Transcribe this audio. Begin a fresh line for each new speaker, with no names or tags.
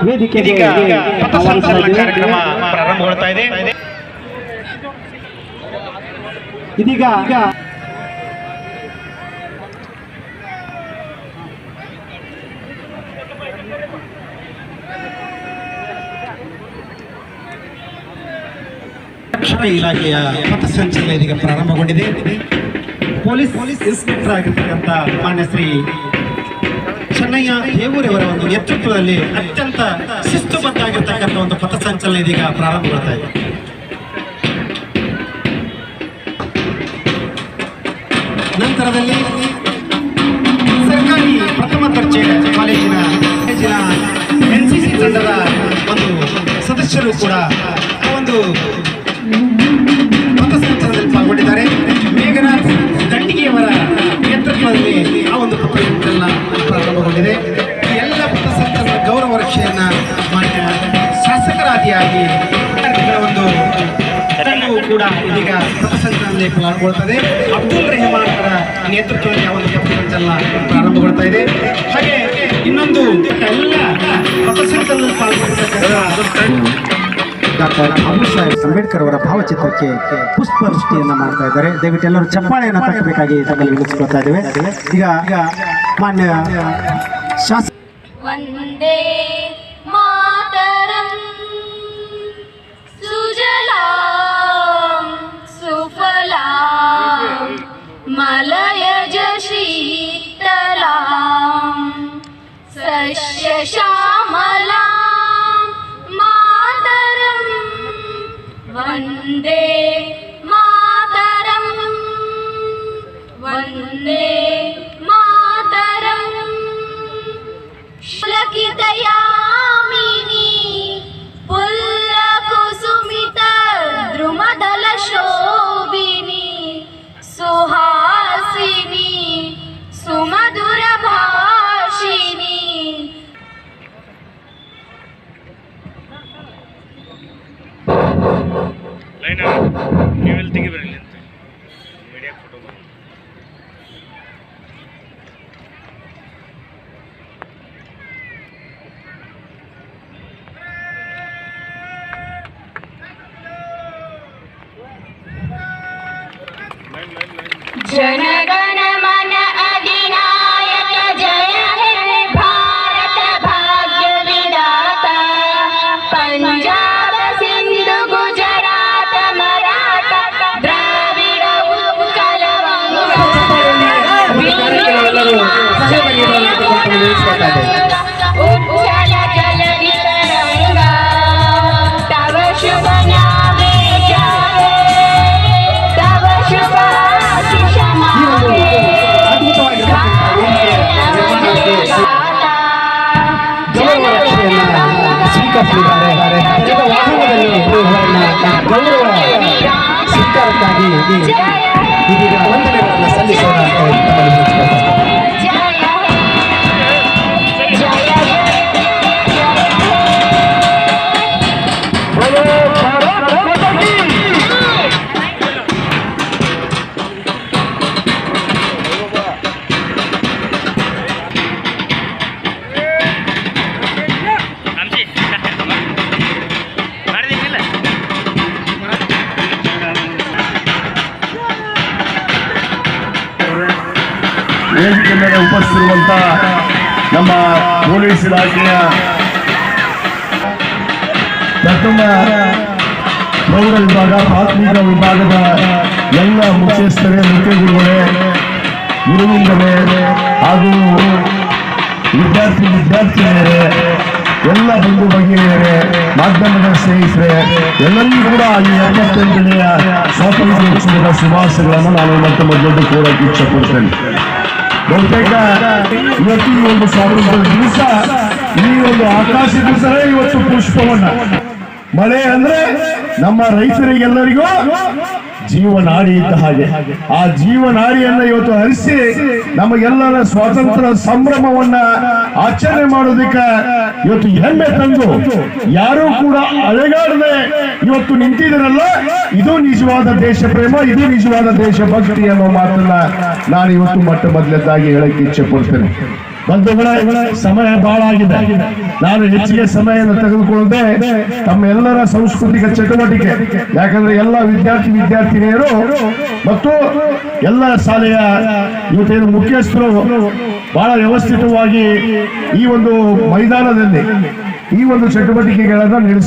ವೇದಿಕೆಗೆ
ಕಾರ್ಯಕ್ರಮ ಪ್ರಾರಂಭಗೊಳ್ತಾ ಇದೆ.
ಇದೀಗ
ರಕ್ಷಣಾ ಇಲಾಖೆಯ ಪಥಸಂಚಲನ ಇದೀಗ ಪ್ರಾರಂಭಗೊಂಡಿದೆ. ಪೊಲೀಸ್ ಇನ್ಸ್ಪೆಕ್ಟರ್ ಆಗಿರ್ತಕ್ಕಂಥ ಮಾನ್ಯ ಶ್ರೀ ಚೆನ್ನಯ್ಯ ದೇವೂರವರ ಒಂದು ನೇತೃತ್ವದಲ್ಲಿ ಅತ್ಯಂತ ಶಿಸ್ತುಬದ್ಧ ಆಗಿರ್ತಕ್ಕಂಥ ಒಂದು ಪಥಸಂಚಲನ ಇದೀಗ ಪ್ರಾರಂಭಗೊಳ್ತಾ ಇದೆ. ನಂತರದಲ್ಲಿ ಸರ್ಕಾರಿ ಪ್ರಥಮ ದರ್ಜೆ ಕಾಲೇಜಿನ NCC ತಂಡದ ಒಂದು ಸದಸ್ಯರು ಕೂಡ ಒಂದು ಪಥಸಂಚಲನದಲ್ಲಿ ಪಾಲ್ಗೊಂಡಿದ್ದಾರೆ. ಮೇಘನಾಥ್ ದಂಡಿಗೆಯವರ ನೇತೃತ್ವದಲ್ಲಿ ಆ ಒಂದು ಪಥಸಂಚಲನ ಪ್ರಾರಂಭಗೊಂಡಿದೆ. ಎಲ್ಲ ಪಥಸಂಚಲನ ಗೌರವ ರಕ್ಷೆಯನ್ನ ಮಾನ್ಯ ಶಾಸಕರಾದಿಯಾಗಿ ಒಂದು ಕೂಡ ಇದೀಗ ಪಥಸಂಚಲನದಲ್ಲಿ ಪಾಲ್ಗೊಳ್ಳುತ್ತದೆ. ಅಬ್ದುಲ್ ರೆಹಮಾನ್ ಅವರ ನೇತೃತ್ವದಲ್ಲಿ ಆ ಒಂದು ಪಥಸಂಚಲನ ಪ್ರಾರಂಭಗೊಳ್ತಾ ಇದೆ. ಹಾಗೆ ಇನ್ನೊಂದು ಎಲ್ಲ ಪಥಸಂಚಲನದಲ್ಲಿ ಪಾಲ್ಗೊಳ್ತಕ್ಕಂಥ ಡಾಕ್ಟರ್ ಅಬು ಸಾಹೇಬ್ ಅಂಬೇಡ್ಕರ್ ಅವರ ಭಾವಚಿತ್ರಕ್ಕೆ ಪುಷ್ಪವೃಷ್ಟಿಯನ್ನ ಮಾಡ್ತಾ ಇದ್ದಾರೆ. ದಯವಿಟ್ಟು ಎಲ್ಲರೂ ಚಪ್ಪಾಳೆಯನ್ನು ತಟ್ಟಬೇಕಾಗಿ ತಮ್ಮಲ್ಲಿ ವಿನಂತಿಸ್ಕೊಳ್ತಾ ಇದ್ದೇವೆ. ಈಗ ಮಾನ್ಯ ಶಾಸಕ
ವಂದೇ ಮಾತರಂ ಸುಜಲಾಂ ಸುಫಲಾಂ ಮಲಯಜ ಶೀತಲಾಂ ಸಸ್ಯ ಶ್ಯಾಮಲಾಂ ವಂದೇ ಮಾತರಂ ವಂದೇ ಮಾತರಂ ಶುಲಕಿತಯಾಮಿನಿ ಪುಲ್ಲಕುಸುಮಿತ ದ್ರುಮದಲ ಶೋಭಿನಿ ಸುಹಾಸಿನಿ ಸುಮಧುರ ಭಾಷಿನಿ
ನೀವೆಲ್ಲಿ ತೆಗಿ ಬರಲಿ ಅಂತ ಮೀಡಿಯಾ ಫೋಟೋ
ಜನಗಣ ಮನ ಅಧಿನಾಯಕ ಜಯ ಹೇ ಭಾರತ ಭಾಗ್ಯ ವಿಧಾತ ಪಂಜಾಬ ಸಿಂಧು ಗುಜರಾತ ಮರಾಠ ದ್ರಾವಿಡ ಉತ್ಕಲ ಉಜ್ಜಲ ಜಲಧಿ ತರಂಗ ತವ ಶುಭ ನಾಮೇ ಜಾತೆ ತವ ಶುಭ
ಸ್ವೀಕರಿಸಿದ್ದಾರೆ. ವಾಹನದಲ್ಲಿ ಗೌರವ ಸ್ವೀಕಾರಕ್ಕಾಗಿ ಇದೀಗ ವಂದನೆಗಳನ್ನು ಸಲ್ಲಿಸೋಣ ಅಂತ
ವೇದಿಕೆ ಮೇಲೆ ಉಪಸ್ಥಿತಿರುವಂತ ನಮ್ಮ ಪೊಲೀಸ್ ಇಲಾಖೆಯ ಪ್ರಥಮ ಪ್ರೌಢ ವಿಭಾಗ ಪ್ರಾಥಮಿಕ ವಿಭಾಗದ ಎಲ್ಲ ಮುಖ್ಯಸ್ಥರೇ, ಮುಖ್ಯ ಗುರುಗಳೇ, ಗುರುವಿಂದರೇ ಹಾಗೂ ವಿದ್ಯಾರ್ಥಿನಿಯರೇ, ಎಲ್ಲ ಬಂಧು ಭಗಿನಿಯರೇ, ಮಾಧ್ಯಮದ ಸ್ನೇಹಿತರೆ, ಎಲ್ಲರಿಗೂ ಕೂಡ ಈ 78ನೆಯ ಸ್ವಾತಂತ್ರ್ಯೋತ್ಸವದ ಶುಭಾಶಯಗಳನ್ನು ನಾನು ಮತ್ತೆ ಮೊದಲು ಕೋರಕ್ಕೆ ಇಚ್ಛೆ ಪಡ್ತೇನೆ. ಬಹುತೇಕ ಇವತ್ತು ಈ ಒಂದು ಸ್ವಾತಂತ್ರ್ಯ ದಿವಸ, ಈ ಒಂದು ಆಕಾಶ ದಿವಸವೇ ಇವತ್ತು ಪುಷ್ಪವನ್ನ, ಮಳೆ ಅಂದ್ರೆ ನಮ್ಮ ರೈತರಿಗೆಲ್ಲರಿಗೂ ಜೀವನಾಡಿ ಇದ್ದ ಹಾಗೆ, ಆ ಜೀವನಾಡಿಯನ್ನ ಇವತ್ತು ಹರಿಸಿ ನಮಗೆಲ್ಲರ ಸ್ವಾತಂತ್ರ್ಯ ಸಂಭ್ರಮವನ್ನ ಆಚರಣೆ ಮಾಡೋದಕ್ಕೆ ಇವತ್ತು ಹೆಮ್ಮೆ ತಂದು ಯಾರೂ ಕೂಡ ಅಲೆಗಾಡದೆ ಇವತ್ತು ನಿಂತಿದ್ರಲ್ಲ, ಇದು ನಿಜವಾದ ದೇಶ ಪ್ರೇಮ, ಇದು ನಿಜವಾದ ದೇಶಭಕ್ತಿ ಅನ್ನೋ ಮಾತನ್ನ ನಾನು ಇವತ್ತು ಮೊಟ್ಟ ಮೊದಲನೇದಾಗಿ ಹೇಳಕ್ಕೆ ಇಚ್ಛೆ ಪಡ್ತೇನೆ. ಬಂಧುಗಳೇ, ಸಮಯ ಬಹಳ ಆಗಿದೆ. ನಾನು ಹೆಚ್ಚಿಗೆ ಸಮಯವನ್ನು ತೆಗೆದುಕೊಳ್ಳದೆ ತಮ್ಮ ಎಲ್ಲರ ಸಾಂಸ್ಕೃತಿಕ ಚಟುವಟಿಕೆ, ಯಾಕಂದ್ರೆ ಎಲ್ಲ ವಿದ್ಯಾರ್ಥಿನಿಯರು ಮತ್ತು ಎಲ್ಲ ಶಾಲೆಯ ಇವತ್ತೇನು ಮುಖ್ಯಸ್ಥರು ಬಹಳ ವ್ಯವಸ್ಥಿತವಾಗಿ ಈ ಒಂದು ಮೈದಾನದಲ್ಲಿ ಈ ಒಂದು ಚಟುವಟಿಕೆಗಳನ್ನು ನಡೆಸಿ